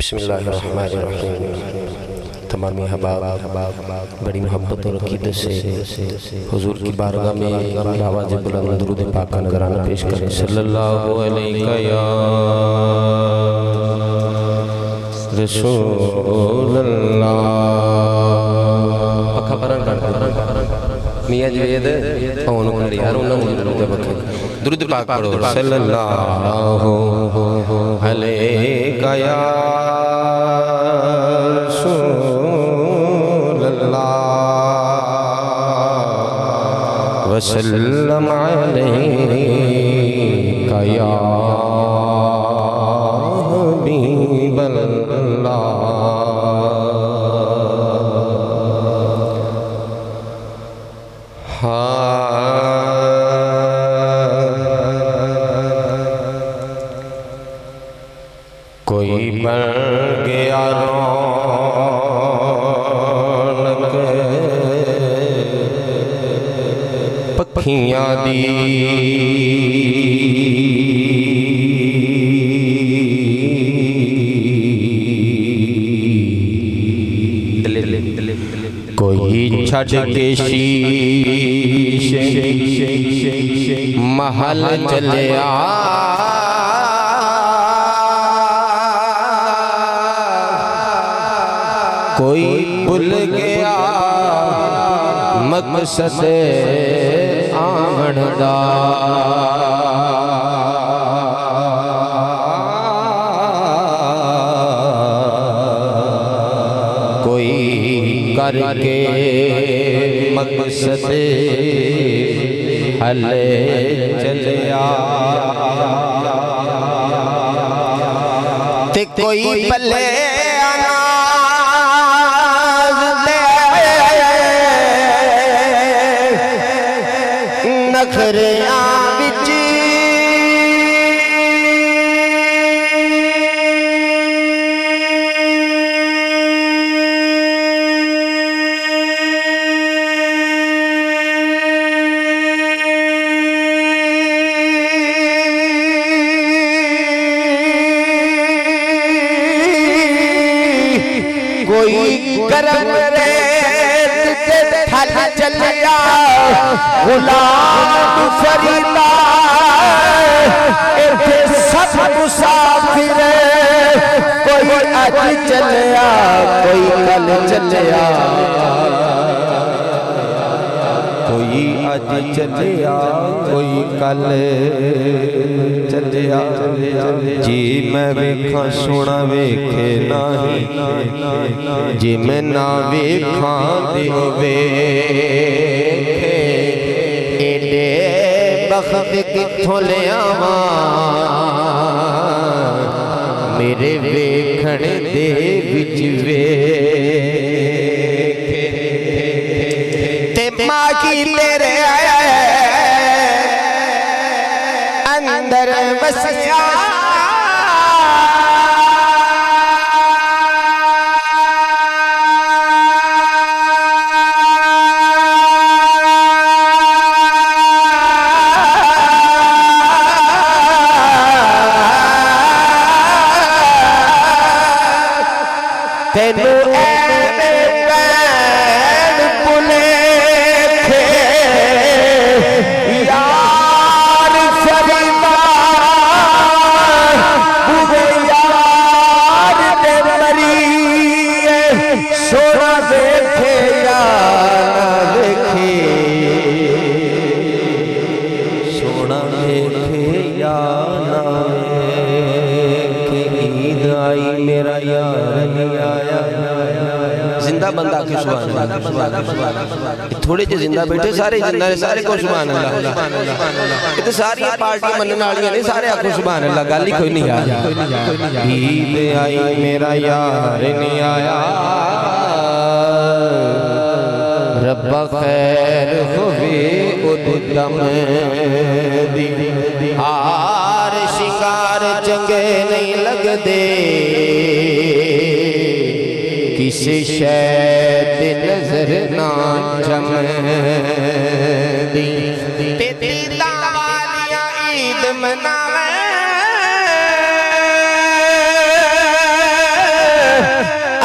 बिस्मिल्लाहिर्रहमानिर्रहीम। तमामी हबाब बड़ी मोहब्बत और अक़ीदत से हुजूर की बारगाह में आवाज़ बुलंद दुरूद पाक का नज़राना पेश करें। सल्लल्लाहु अलैहि या रसूलल्लाह। पक्का परन कर मियां जवेद ओन कर यार उन्हां नूं दुरूद बखे दुरूद पाक पढ़ो। सल्लल्लाहु अलैहि या वसल्लम अलैका या हबीबल्लाह। कोई बन गया पखियां दी कोई छड़ के शीश महल चलिया। कोई भूल गया मकसद आवन दा। कोई करके मकसद हले चलिया ते कोई पले नखरिया बिच कोई करम रेत ते थल चलिया। गुलाम फरीदा इत्थे सब मुसाफिर। कोई अज चलिया कोई कल चलिया। कोई अज चलिया कोई कल चलिया। जी मैं वेखा सोना वेखे नाही, जी मैं ना वेखा दिओ वेखे। एडे बख्त किथों ले आवा मेरे वेखण दे विच वेखे। ते माकी तेरे अंदर बसिया। तेनू ऐवे पैन पुलेखे यार फरीदा बुवे यार दे मरीए। सोना देखे या ना देखे, सोना देखे या ना देखे। ईद आई मेरा यार नहीं आया। जिंदा बंदा के सुभान अल्लाह। थोड़े जे जिंदा बैठे सारे जिंदा ने सारे को सुभान अल्लाह। ये तो सारी पार्टी मनने वाली नहीं, सारे आखो सुभान अल्लाह। गल ही कोई नहीं यार। ईद आई मेरा यार नहीं आया। रब्बा खैर होवे उदम दी। हार शिकार चंगे नहीं लगदे किसी शैद नजर ना जमदी। तेरी दावालियां ईद मनावे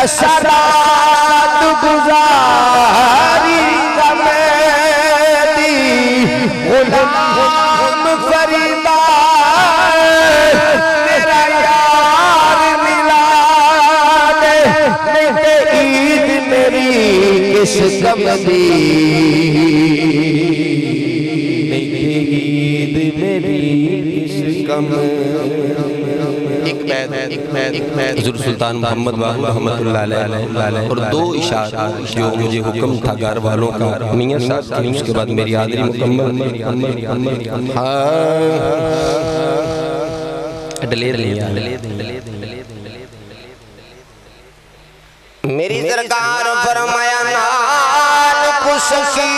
असरात गुजारी मेरी गुलाम फरीदा मेरा यार मिला दे ईद मेरी किस कम दी ईद मेरी किस कम हुज़ूर सुल्तान मोहम्मद रहमतुल्लाह अलैह और दो इशारा जो मुझे हुक्म था घर वालों का मियां साहब का, उसके बाद मेरी हाज़िरी मुकम्मल। मेरी सरकार फरमाया नाल खुशी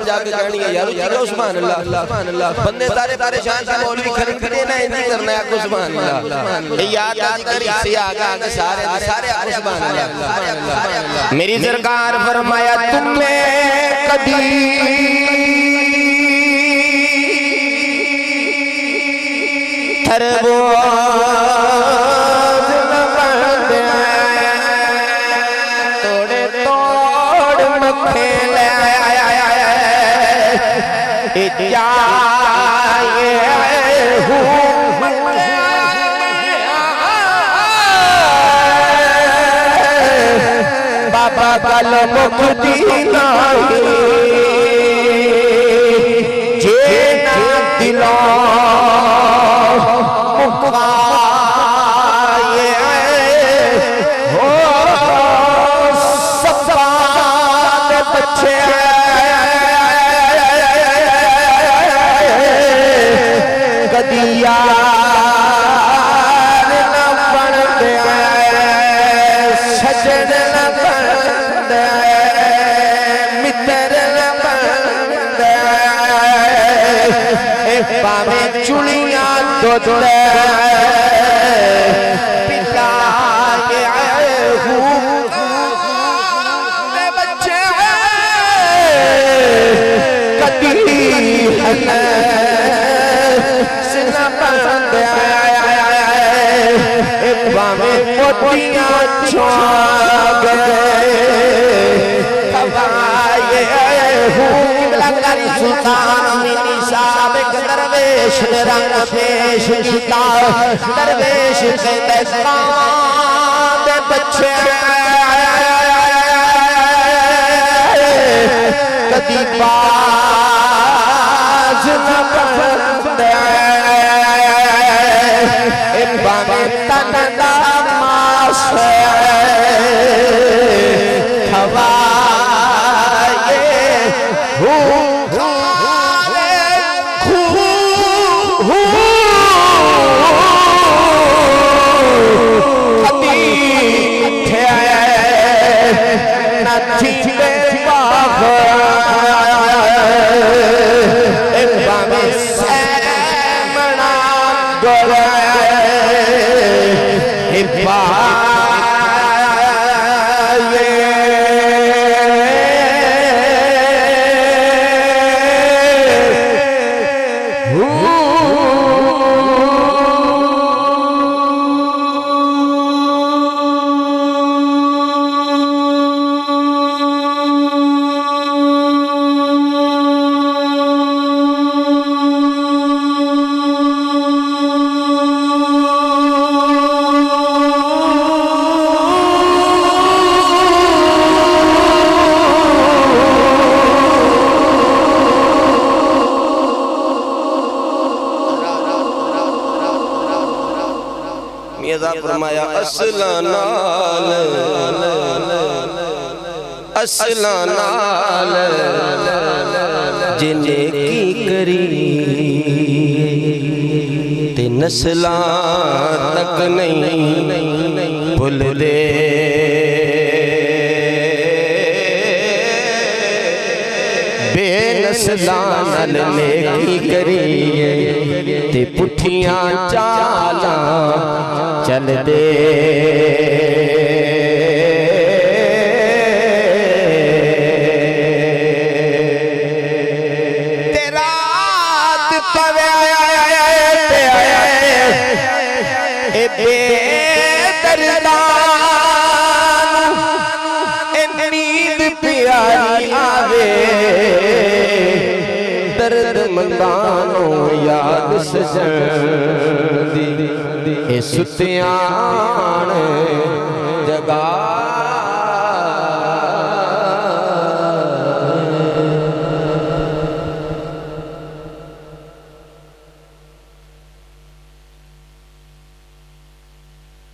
जाके कहनी है यार सुभान अल्लाह बंदे सारे परेशान से मौलवी खरीद देना है नहीं करना है आपको सुभान अल्लाह याद करी से आगे सारे सुभान अल्लाह। मेरी सरकार फरमाया तुमने कभी बाबा कल मुक्ति जे ना दिलो मुकाए हो सफात बच्चे कदिया चुड़िया दोड़े पिता बच्चे कदी मोतियां दरवेश रंग पेश किया दरवेश के बच्चे कदी बाज न बंदे तन दामास खवाए फरमाया असला नाल जिने की करी ते नस्लां तक नहीं भुल दे। बेनस्लां नाल नेकी करी ते पुठियां चालां चल दे। नींद प्यारी आवे दर्द मंदानो याद सजन दी सुतियां